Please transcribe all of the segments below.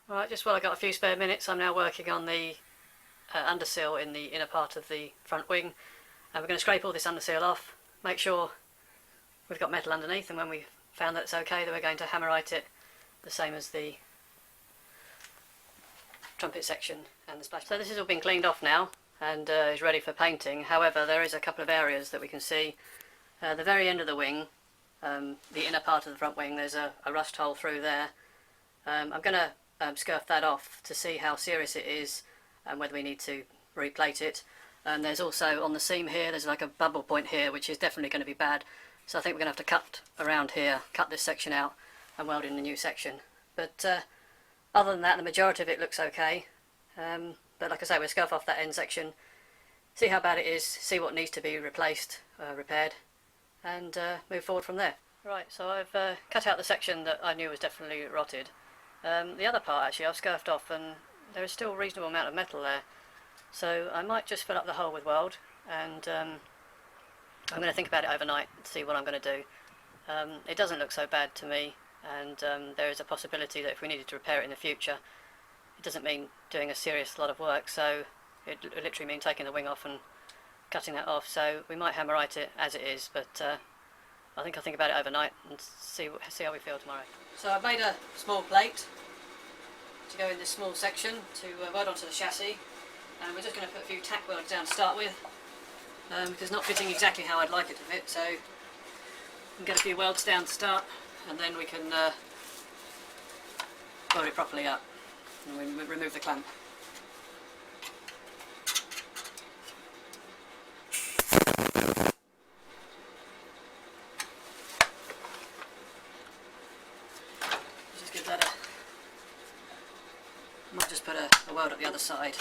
Right, just while I got a few spare minutes, I'm now working on the undersill in the inner part of the front wing, and we're going to scrape all this undersill off, make sure we've got metal underneath, and when we've found that it's okay, then we're going to hammerite it the same as the trumpet section and the splash. So this has all been cleaned off now and is ready for painting. However, there is a couple of areas that we can see. The very end of the wing, the inner part of the front wing, there's a rust hole through there. I'm going to scuff that off to see how serious it is and whether we need to replate it. And there's also on the seam here, there's like a bubble point here, which is definitely going to be bad. So I think we're going to have to cut around here, cut this section out and weld in a new section. But other than that, the majority of it looks okay. But like I say, we'll scuff off that end section, see how bad it is, see what needs to be replaced, repaired, and move forward from there. Right, so I've cut out the section that I knew was definitely rotted. The other part actually I've scuffed off, and there is still a reasonable amount of metal there. So I might just fill up the hole with weld, and I'm going to think about it overnight to see what I'm going to do. It doesn't look so bad to me, and there is a possibility that if we needed to repair it in the future, it doesn't mean doing a serious lot of work, so it literally means taking the wing off and cutting that off. So we might hammerite it as it is, but I think I'll think about it overnight and see how we feel tomorrow. So I've made a small plate to go in this small section to weld onto the chassis, and we're just going to put a few tack welds down to start with, because it's not fitting exactly how I'd like it to fit, so we can get a few welds down to start, and then we can weld it properly up and we remove the clamp. Just give that might just put a weld at the other side.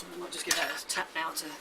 I might just give that a tap now to get it.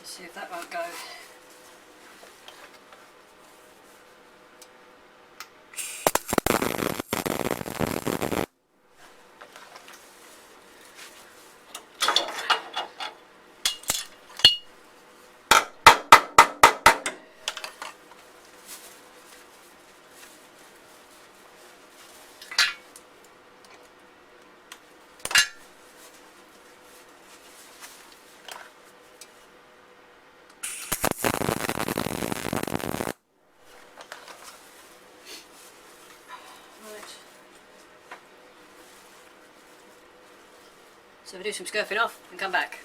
See if that won't go. So we'll do some scuffing off and come back.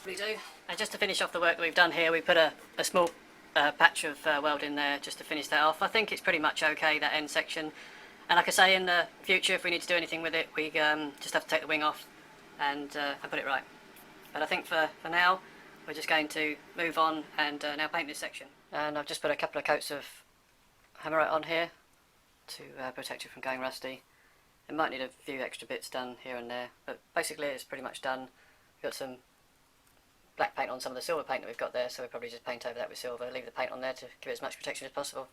We do. And just to finish off the work that we've done here, we put a small patch of weld in there just to finish that off. I think it's pretty much okay, that end section. And like I say, in the future, if we need to do anything with it, we just have to take the wing off and put it right. But I think for now, we're just going to move on and now paint this section. And I've just put a couple of coats of Hammerite on here to protect it from going rusty. It might need a few extra bits done here and there, but basically it's pretty much done. We've got some black paint on some of the silver paint that we've got there, so we'll probably just paint over that with silver, leave the paint on there to give it as much protection as possible.